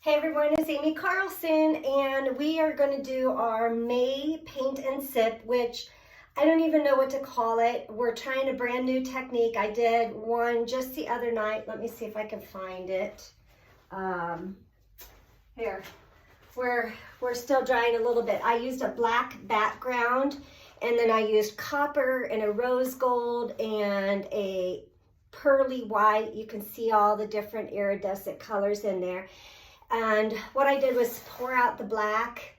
Hey everyone, it's Amy Carlson, and we are going to do our May Paint and Sip, which I don't even know what to call it. We're trying a brand new technique. I did one just the other night. Let me see if I can find it. Here, we're still drying a little bit. I used a black background, and then I used copper and a rose gold and a pearly white. You can see all the different iridescent colors in there. And what I did was pour out the black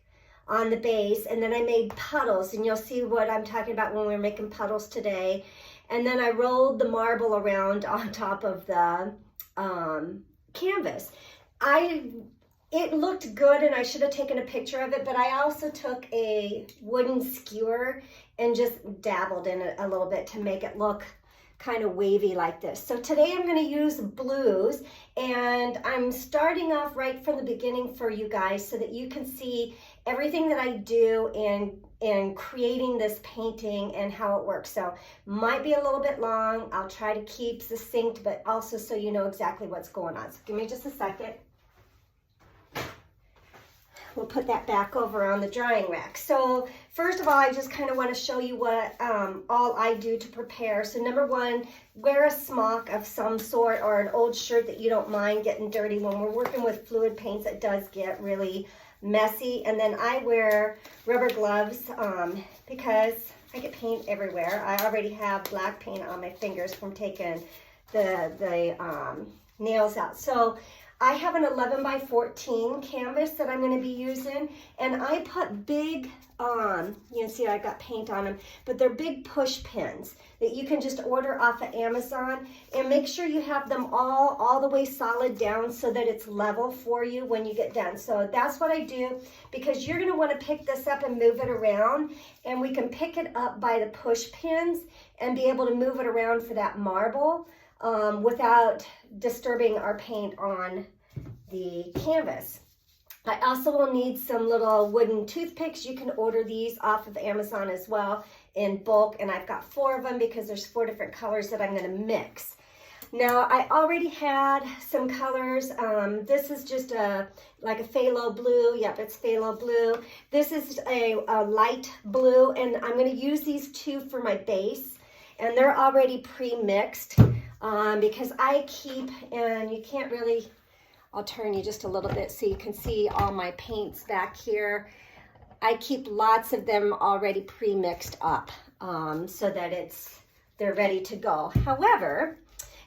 on the base, and then I made puddles, and you'll see what I'm talking about when we're making puddles today. And then I rolled the marble around on top of the canvas. It looked good, and I should have taken a picture of it, but I also took a wooden skewer and just dabbled in it a little bit to make it look kind of wavy like this. So today I'm going to use blues, and I'm starting off right from the beginning for you guys so that you can see everything that I do in creating this painting and how it works. So might be a little bit long. I'll try to keep succinct, but also so you know exactly what's going on. So give me just a second. We'll put that back over on the drying rack. So first of all, I just kind of want to show you what all I do to prepare. So number one, wear a smock of some sort or an old shirt that you don't mind getting dirty. When we're working with fluid paints, it does get really messy. And then I wear rubber gloves because I get paint everywhere. I already have black paint on my fingers from taking the nails out. So I have an 11 by 14 canvas that I'm going to be using, and I put big, you can see I got paint on them, but they're big push pins that you can just order off of Amazon, and make sure you have them all the way solid down so that it's level for you when you get done. So that's what I do, because you're going to want to pick this up and move it around, and we can pick it up by the push pins and be able to move it around for that marble without disturbing our paint on the canvas. I also will need some little wooden toothpicks. You can order these off of Amazon as well in bulk, and I've got 4 of them because there's 4 different colors that I'm going to mix. Now I already had some colors. This is just like a phthalo blue. Yep, it's phthalo blue. This is a light blue, and I'm going to use these 2 for my base, and they're already pre-mixed. Because I keep, and you can't really, I'll turn you just a little bit so you can see all my paints back here. I keep lots of them already pre-mixed up so that they're ready to go. However,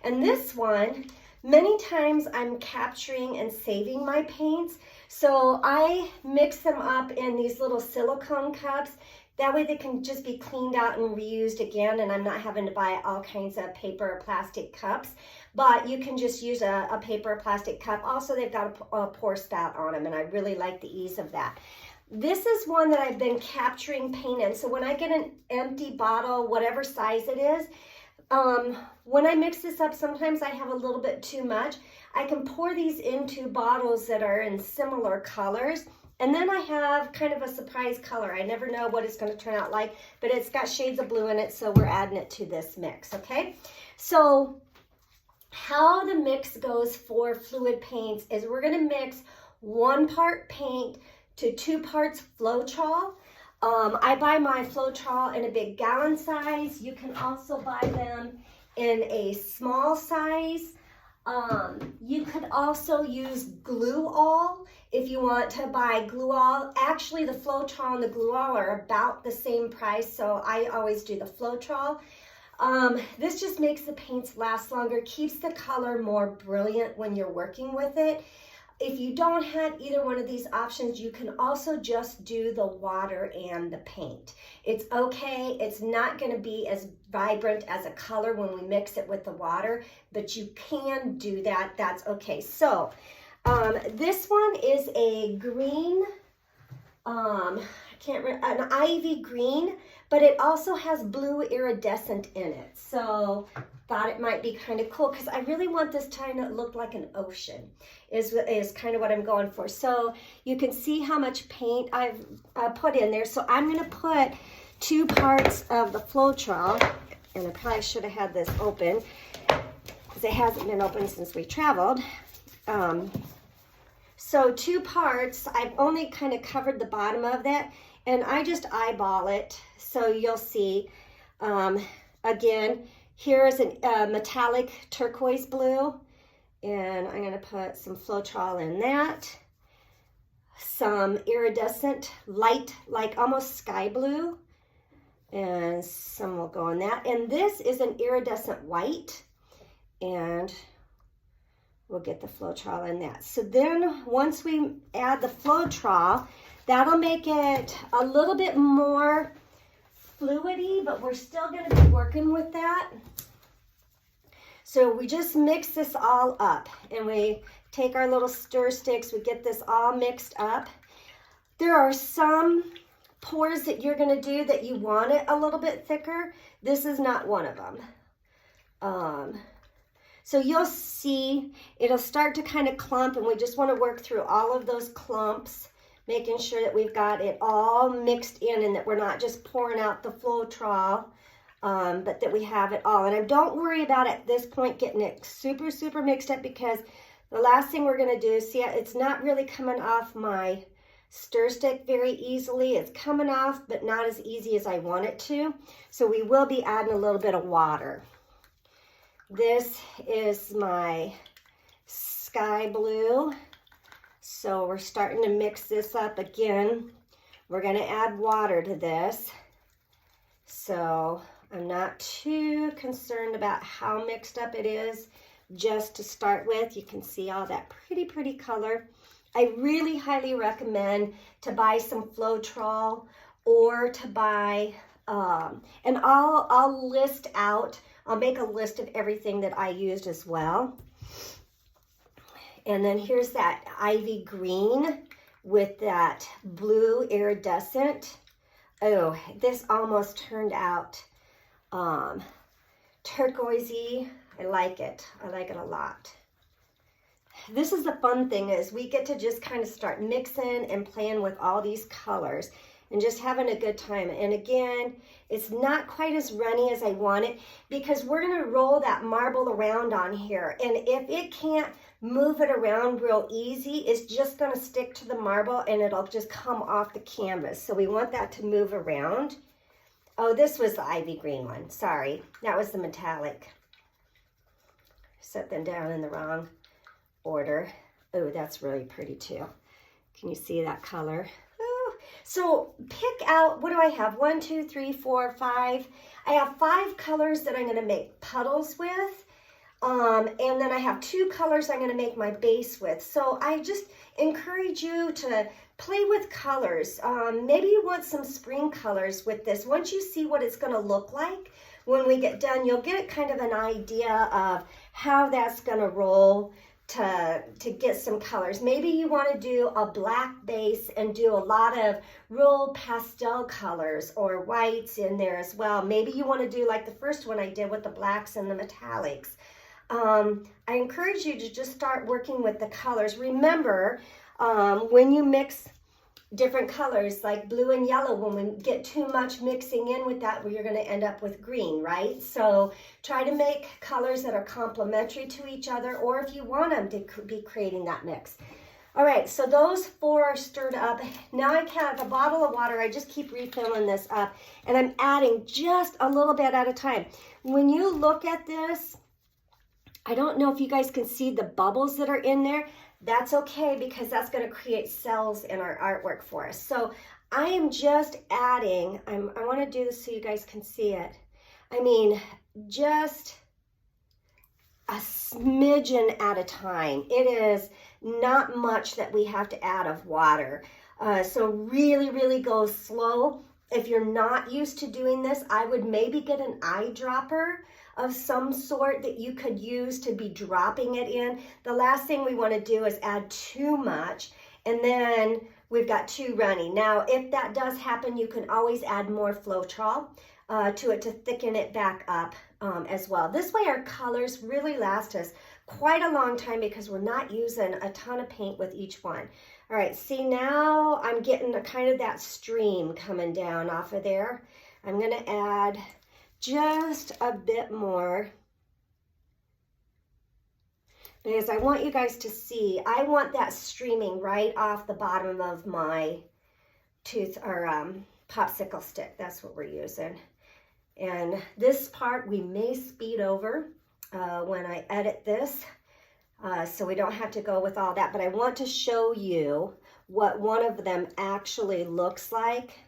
and this one, many times I'm capturing and saving my paints. So I mix them up in these little silicone cups. That way they can just be cleaned out and reused again, and I'm not having to buy all kinds of paper or plastic cups. But you can just use a paper or plastic cup. Also, they've got a pour spout on them, and I really like the ease of that. This is one that I've been capturing paint in. So when I get an empty bottle, whatever size it is, when I mix this up, sometimes I have a little bit too much. I can pour these into bottles that are in similar colors. And then I have kind of a surprise color. I never know what it's going to turn out like, but it's got shades of blue in it, so we're adding it to this mix, okay? So how the mix goes for fluid paints is we're going to mix 1 part paint to 2 parts Floetrol. I buy my Floetrol in a big gallon size. You can also buy them in a small size. You could also use Glue-All if you want to buy Glue-All. Actually, the Floetrol and the Glue-All are about the same price, so I always do the Floetrol. This just makes the paints last longer, keeps the color more brilliant when you're working with it. If you don't have either one of these options, you can also just do the water and the paint. It's okay. It's not going to be as vibrant as a color when we mix it with the water, but you can do that. That's okay. So this one is a green, an ivy green, but it also has blue iridescent in it. So thought it might be kind of cool because I really want this to look like an ocean is kind of what I'm going for. So you can see how much paint I've put in there. So I'm going to put 2 parts of the Floetrol, and I probably should have had this open because it hasn't been open since we traveled. So 2 parts, I've only kind of covered the bottom of that, and I just eyeball it so you'll see. Again, here's a metallic turquoise blue, and I'm going to put some Floetrol in that. Some iridescent light, like almost sky blue, and some will go in that. And this is an iridescent white, and we'll get the Floetrol in that. So then once we add the Floetrol, that'll make it a little bit more fluidy, but we're still going to be working with that. So we just mix this all up, and we take our little stir sticks, we get this all mixed up. There are some pours that you're going to do that you want it a little bit thicker. This is not one of them. So you'll see it'll start to kind of clump, and we just want to work through all of those clumps, making sure that we've got it all mixed in and that we're not just pouring out the Floetrol, but that we have it all. And I don't worry about at this point getting it super, super mixed up, because the last thing we're going to do, see, it's not really coming off my stir stick very easily. It's coming off, but not as easy as I want it to. So we will be adding a little bit of water. This is my sky blue. So we're starting to mix this up again. We're going to add water to this. So I'm not too concerned about how mixed up it is. Just to start with, you can see all that pretty color. I really highly recommend to buy some Floetrol, or to buy, and I'll list out, I'll make a list of everything that I used as well. And then here's that ivy green with that blue iridescent. Oh, this almost turned out turquoisey. I like it. I like it a lot. This is the fun thing, is we get to just kind of start mixing and playing with all these colors and just having a good time. And again, it's not quite as runny as I want it, because we're going to roll that marble around on here. And if it can't move it around real easy, it's just going to stick to the marble and it'll just come off the canvas. So we want that to move around. Oh, this was the ivy green one. Sorry, that was the metallic. Set them down in the wrong order. Oh, that's really pretty too. Can you see that color? Oh, so pick out, what do I have? 1, 2, 3, 4, 5. I have 5 colors that I'm going to make puddles with. And then I have 2 colors I'm going to make my base with. So I just encourage you to play with colors. Maybe you want some spring colors with this. Once you see what it's going to look like when we get done, you'll get kind of an idea of how that's going to roll to get some colors. Maybe you want to do a black base and do a lot of real pastel colors or whites in there as well. Maybe you want to do like the first one I did with the blacks and the metallics. I encourage you to just start working with the colors. Remember, when you mix different colors like blue and yellow, when we get too much mixing in with that, you're going to end up with green, right? So try to make colors that are complementary to each other, or if you want them to be creating that mix. All right, so those 4 are stirred up. Now I have a bottle of water. I just keep refilling this up, and I'm adding just a little bit at a time. When you look at this, I don't know if you guys can see the bubbles that are in there. That's okay, because that's going to create cells in our artwork for us. So I am just adding, I want to do this so you guys can see it. I mean, just a smidgen at a time. It is not much that we have to add of water. So really go slow. If you're not used to doing this, I would maybe get an eyedropper of some sort that you could use to be dropping it in. The last thing we want to do is add too much, and then we've got too runny. Now, if that does happen, you can always add more Floetrol to it to thicken it back up as well. This way our colors really last us quite a long time, because we're not using a ton of paint with each one. All right, see, now I'm getting a kind of that stream coming down off of there. I'm going to add just a bit more. because I want you guys to see, I want that streaming right off the bottom of my popsicle stick. That's what we're using. And this part we may speed over when I edit this, so we don't have to go with all that, but I want to show you what one of them actually looks like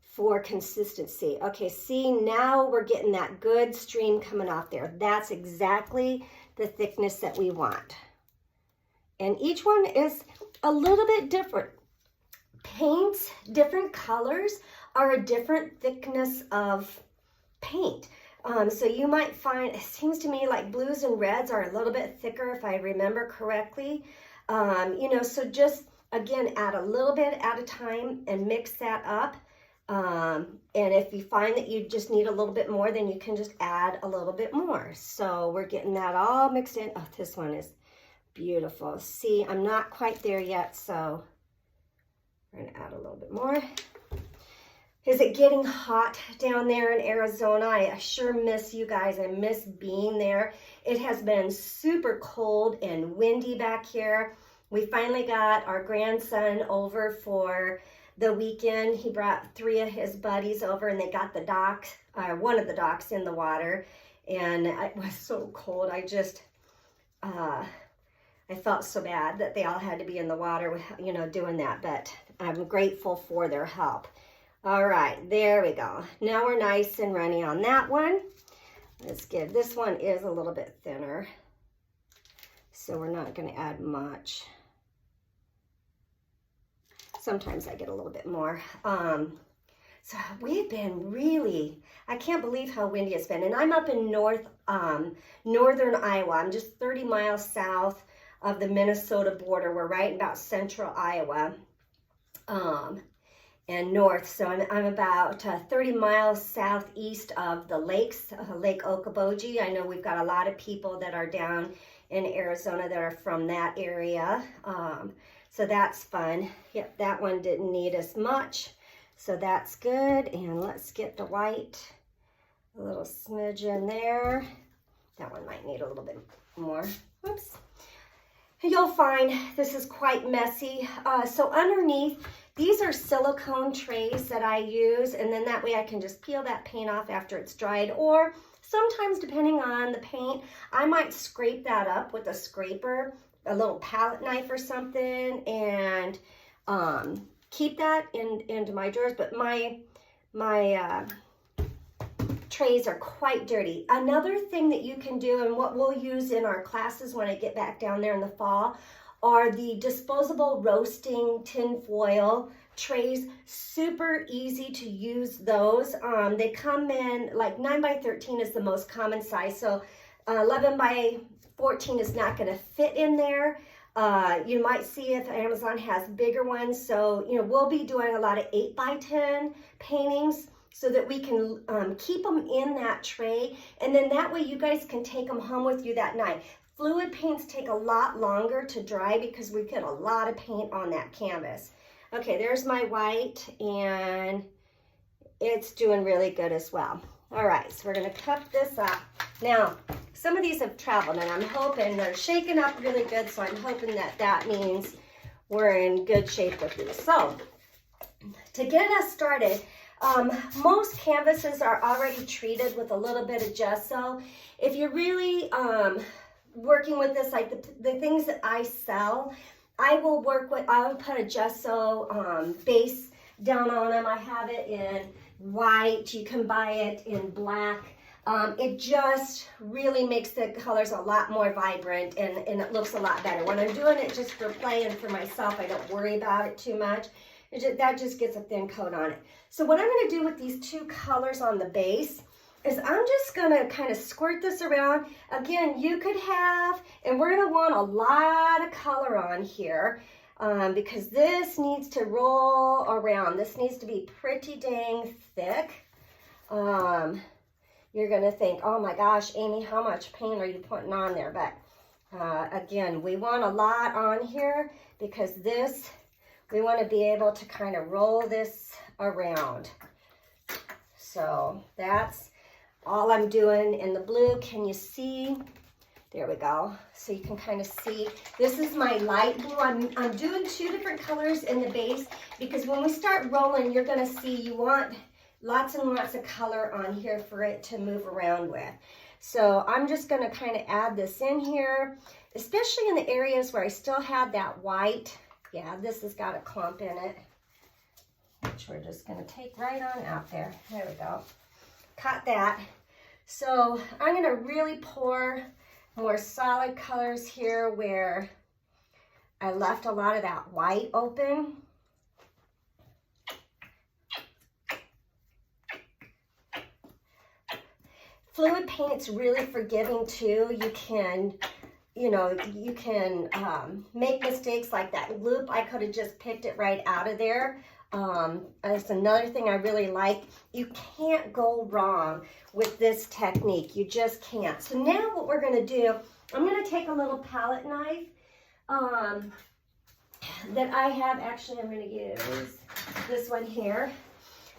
for consistency. Okay, see, now we're getting that good stream coming off there. That's exactly the thickness that we want. And each one is a little bit different. Paints, different colors are a different thickness of paint. So you might find, it seems to me like blues and reds are a little bit thicker if I remember correctly. You know, so just, again, add a little bit at a time and mix that up. And if you find that you just need a little bit more, then you can just add a little bit more. So we're getting that all mixed in. Oh, this one is beautiful. See, I'm not quite there yet, so we're gonna add a little bit more. Is it getting hot down there in Arizona? I sure miss you guys. I miss being there. It has been super cold and windy back here. We finally got our grandson over for the weekend. He brought 3 of his buddies over and they got the dock, one of the docks in the water. And it was so cold. I just, I felt so bad that they all had to be in the water, you know, doing that. But I'm grateful for their help. All right, there we go. Now we're nice and runny on that one. Let's give, this one is a little bit thinner, so we're not gonna add much. Sometimes I get a little bit more. So we've been really, I can't believe how windy it's been. And I'm up in northern Iowa. I'm just 30 miles south of the Minnesota border. We're right about central Iowa. And north, so I'm about 30 miles southeast of the lakes, Lake Okoboji. I know we've got a lot of people that are down in Arizona that are from that area, so that's fun. Yep, that one didn't need as much, so that's good. And let's get the white, a little smidge in there. That one might need a little bit more. Whoops. You'll find this is quite messy. So underneath, these are silicone trays that I use, and then that way I can just peel that paint off after it's dried, or sometimes depending on the paint, I might scrape that up with a scraper, a little palette knife or something, and keep that into my drawers. But my trays are quite dirty. Another thing that you can do, and what we'll use in our classes when I get back down there in the fall, are the disposable roasting tin foil trays. Super easy to use those. They come in like 9 by 13 is the most common size, so 11 by 14 is not going to fit in there. You might see if Amazon has bigger ones. So, you know, we'll be doing a lot of 8 by 10 paintings so that we can keep them in that tray. And then that way you guys can take them home with you that night. Fluid paints take a lot longer to dry because we put a lot of paint on that canvas. Okay, there's my white, and it's doing really good as well. All right, so we're gonna cup this up. Now, some of these have traveled, and I'm hoping they're shaken up really good, so I'm hoping that that means we're in good shape with these. So, to get us started, most canvases are already treated with a little bit of gesso. If you're really working with this, like the things that I sell, I will work with, I'll put a gesso base down on them. I have it in white. You can buy it in black. It just really makes the colors a lot more vibrant, and it looks a lot better. When I'm doing it just for play and for myself, I don't worry about it too much. That just gets a thin coat on it. So what I'm going to do with these 2 colors on the base is I'm just going to kind of squirt this around. Again, you could have, and we're going to want a lot of color on here because this needs to roll around. This needs to be pretty dang thick. You're going to think, oh my gosh, Amy, how much paint are you putting on there? But again, we want a lot on here because this, we want to be able to kind of roll this around. So that's all I'm doing in the blue. Can you see There we go. So you can kind of see, this is my light blue. I'm doing 2 different colors in the base because when we start rolling, you're gonna see you want lots and lots of color on here for it to move around with. So I'm just gonna kind of add this in here, especially in the areas where I still had that white. Yeah, this has got a clump in it, which we're just gonna take right on out there. There we go. Cut that. So I'm gonna really pour more solid colors here where I left a lot of that white open. Fluid paint's really forgiving too. You can, you know, you can make mistakes like that loop. I could have just picked it right out of there. That's another thing I really like. You can't go wrong with this technique. You just can't. So now what we're gonna do, I'm gonna take a little palette knife that I have. Actually, I'm gonna use this one here.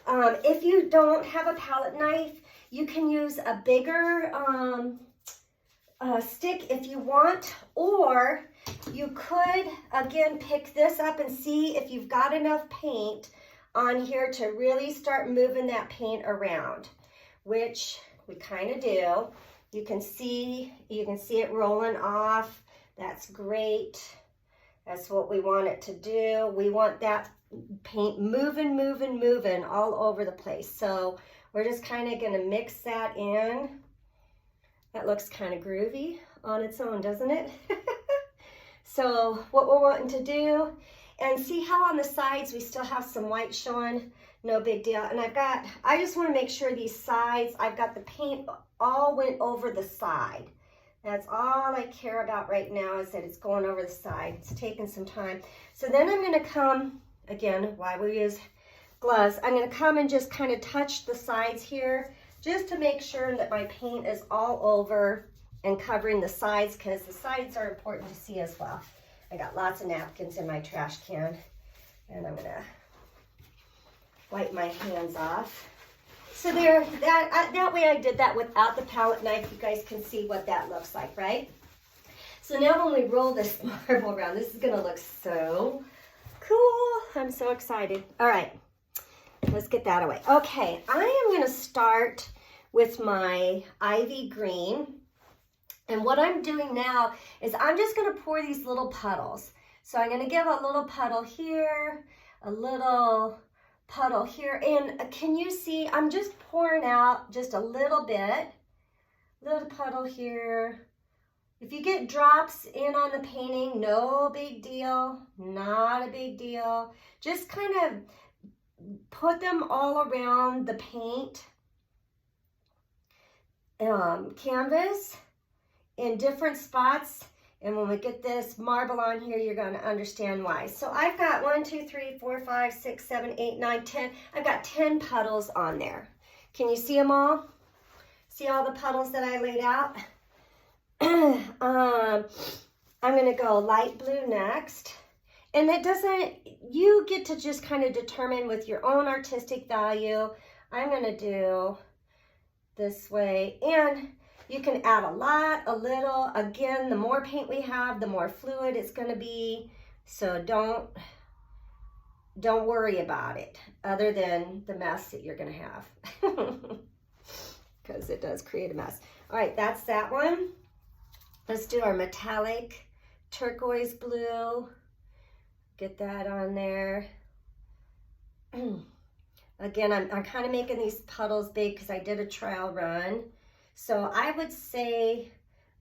If you don't have a palette knife, you can use a bigger stick if you want, or you could, again, pick this up and see if you've got enough paint on here to really start moving that paint around, which we kind of do. You can see it rolling off. That's great. That's what we want it to do. We want that paint moving all over the place. So we're just kind of gonna mix that in. That looks kind of groovy on its own, doesn't it? So what we're wanting to do, and see how on the sides we still have some white showing, no big deal. And I just want to make sure these sides, I've got the paint all went over the side. That's all I care about right now, is that it's going over the side. It's taking some time. So then I'm going to come, again, why we use gloves, I'm going to come and just kind of touch the sides here, just to make sure that my paint is all over and covering the sides, because the sides are important to see as well. I got lots of napkins in my trash can, and I'm gonna wipe my hands off. So there, that way I did that without the palette knife. You guys can see what that looks like, right? So now when we roll this marble around, this is gonna look so cool. I'm so excited. All right, let's get that away. Okay, I am gonna start with my ivy green. And what I'm doing now is I'm just going to pour these little puddles. So I'm going to give a little puddle here, a little puddle here. And can you see, I'm just pouring out just a little bit, little puddle here. If you get drops in on the painting, no big deal, not a big deal. Just kind of put them all around the paint canvas in different spots, and when we get this marble on here, you're going to understand why. So I've got 1, 2, 3, 4, 5, 6, 7, 8, 9, 10. I've got 10 puddles on there. Can you see them all? See all the puddles that I laid out? I'm going to go light blue next. And it doesn't, you get to just kind of determine with your own artistic value. I'm going to do this way, and you can add a lot, a little. Again, the more paint we have, the more fluid it's going to be. So don't worry about it, other than the mess that you're going to have, because it does create a mess. All right, that's that one. Let's do our metallic turquoise blue. Get that on there. Again, I'm kind of making these puddles big because I did a trial run. So I would say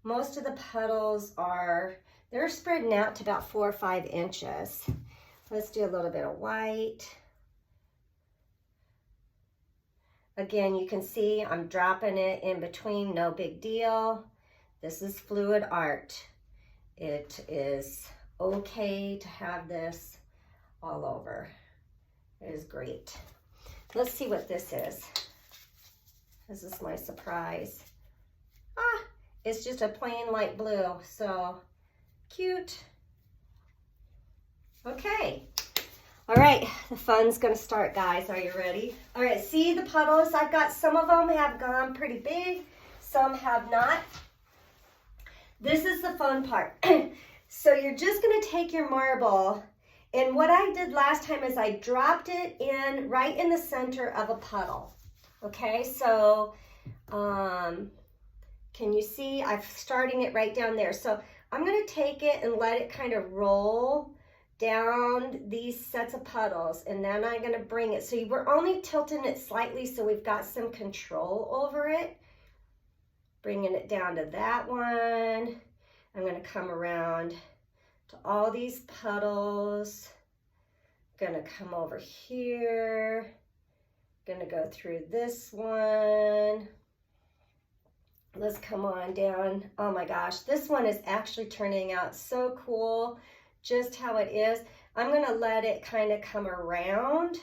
most of the puddles they're spreading out to about 4 or 5 inches. Let's do a little bit of white. Again, you can see I'm dropping it in between, no big deal. This is fluid art. It is okay to have this all over. It is great. Let's see what this is. This is my surprise. It's just a plain light blue, so cute. Okay. All right, the fun's gonna start, guys. Are you ready? All right, see the puddles? I've got some of them have gone pretty big, some have not. this is the fun part. So you're just gonna take your marble, and what I did last time is I dropped it in right in the center of a puddle. Okay, so can you see? I'm starting it right down there. So I'm gonna take it and let it kind of roll down these sets of puddles, and then I'm gonna bring it. So we're only tilting it slightly so we've got some control over it. Bringing it down to that one. I'm gonna come around to all these puddles. Gonna come over here. Gonna go through this one. Let's come on down. Oh my gosh, this one is actually turning out so cool, just how it is. I'm gonna let it kind of come around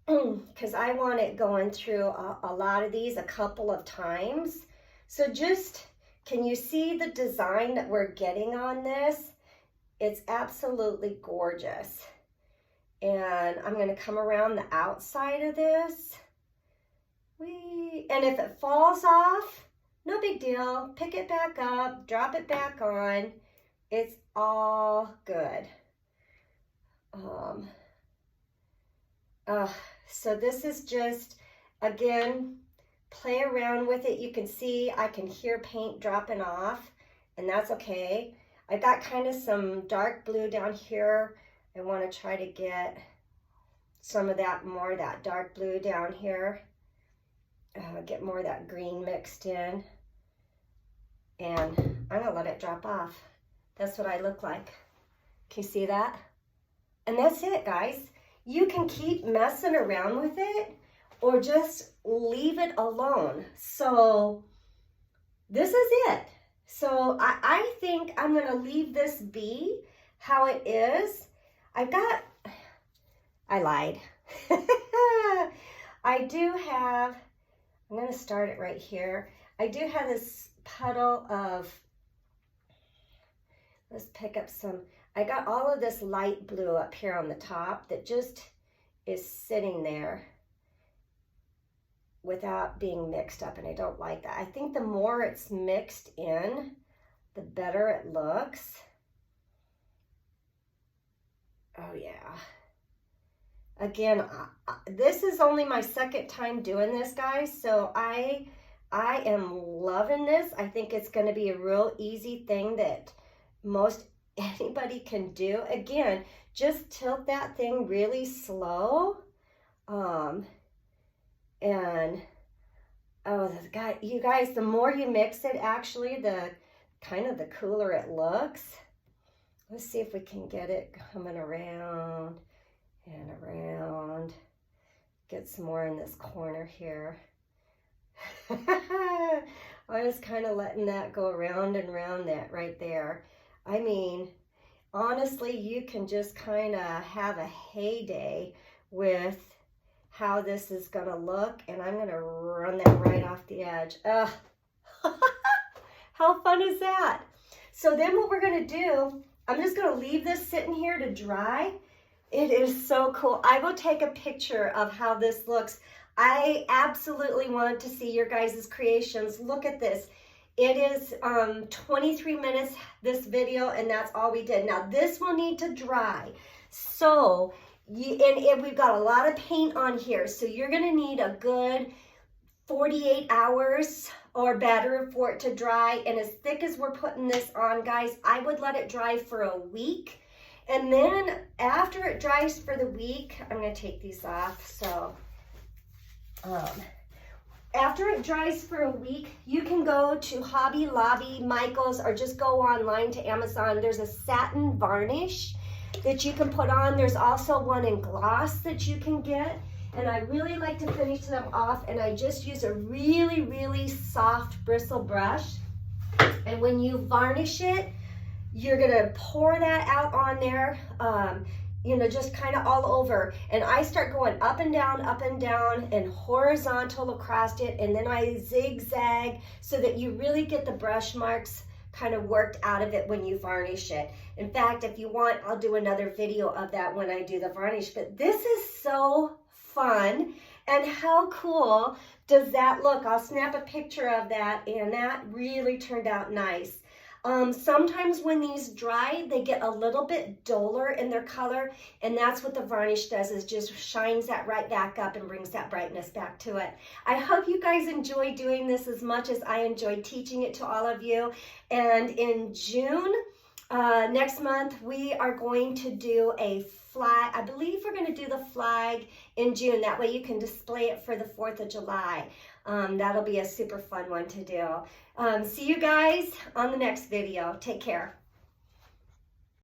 because I want it going through a lot of these a couple of times. So just, can you see the design that we're getting on this? It's absolutely gorgeous. And I'm gonna come around the outside of this. And if it falls off, no big deal. Pick it back up, drop it back on. It's all good. So this is just, again, play around with it. You can see I can hear paint dropping off, and that's okay. I got kind of some dark blue down here. I want to try to get some of that, more of that dark blue down here. Get more of that green mixed in. And I'm gonna let it drop off. That's what I look like. Can you see that? And that's it, guys. You can keep messing around with it or just leave it alone. So this is it. So I think I'm gonna leave this be how it is. I lied. I do have, I'm gonna start it right here. I do have this puddle of, let's pick up some, I got all of this light blue up here on the top that just is sitting there without being mixed up, and I don't like that. I think the more it's mixed in, the better it looks. Oh yeah. Again, this is only my second time doing this, guys, so I am loving this. I think it's going to be a real easy thing that most anybody can do. Again, just tilt that thing really slow. And oh, you guys, the more you mix it, actually, the kind of the cooler it looks. Let's see if we can get it coming around and around. Get some more in this corner here. I was kind of letting that go around and around that right there. I mean, honestly, you can just kind of have a heyday with how this is going to look, and I'm going to run that right off the edge. How fun is that? So then what we're going to do, I'm just going to leave this sitting here to dry. It is so cool. I will take a picture of how this looks. I absolutely want to see your guys' creations. Look at this. It is 23 minutes, this video, and that's all we did. Now, this will need to dry. So, and we've got a lot of paint on here, so you're going to need a good 48 hours or better for it to dry. And as thick as we're putting this on, guys, I would let it dry for a week. And then after it dries for the week, I'm going to take these off. So after it dries for a week, you can go to Hobby Lobby, Michael's, or just go online to Amazon. There's a satin varnish that you can put on. There's also one in gloss that you can get. And I really like to finish them off, and I just use a really, really soft bristle brush. And when you varnish it, you're gonna pour that out on there, you know, just kind of all over. And I start going up and down, and horizontal across it, and then I zigzag so that you really get the brush marks kind of worked out of it when you varnish it. In fact, if you want, I'll do another video of that when I do the varnish. But this is so fun, And how cool does that look? I'll snap a picture of that, and that really turned out nice. Sometimes when these dry, they get a little bit duller in their color, and that's what the varnish does, is just shines that right back up and brings that brightness back to it. I hope you guys enjoy doing this as much as I enjoy teaching it to all of you. And in June, next month, we are going to do a flag. I believe we're going to do the flag in June. That way you can display it for the 4th of July. That'll be a super fun one to do. See you guys on the next video. Take care.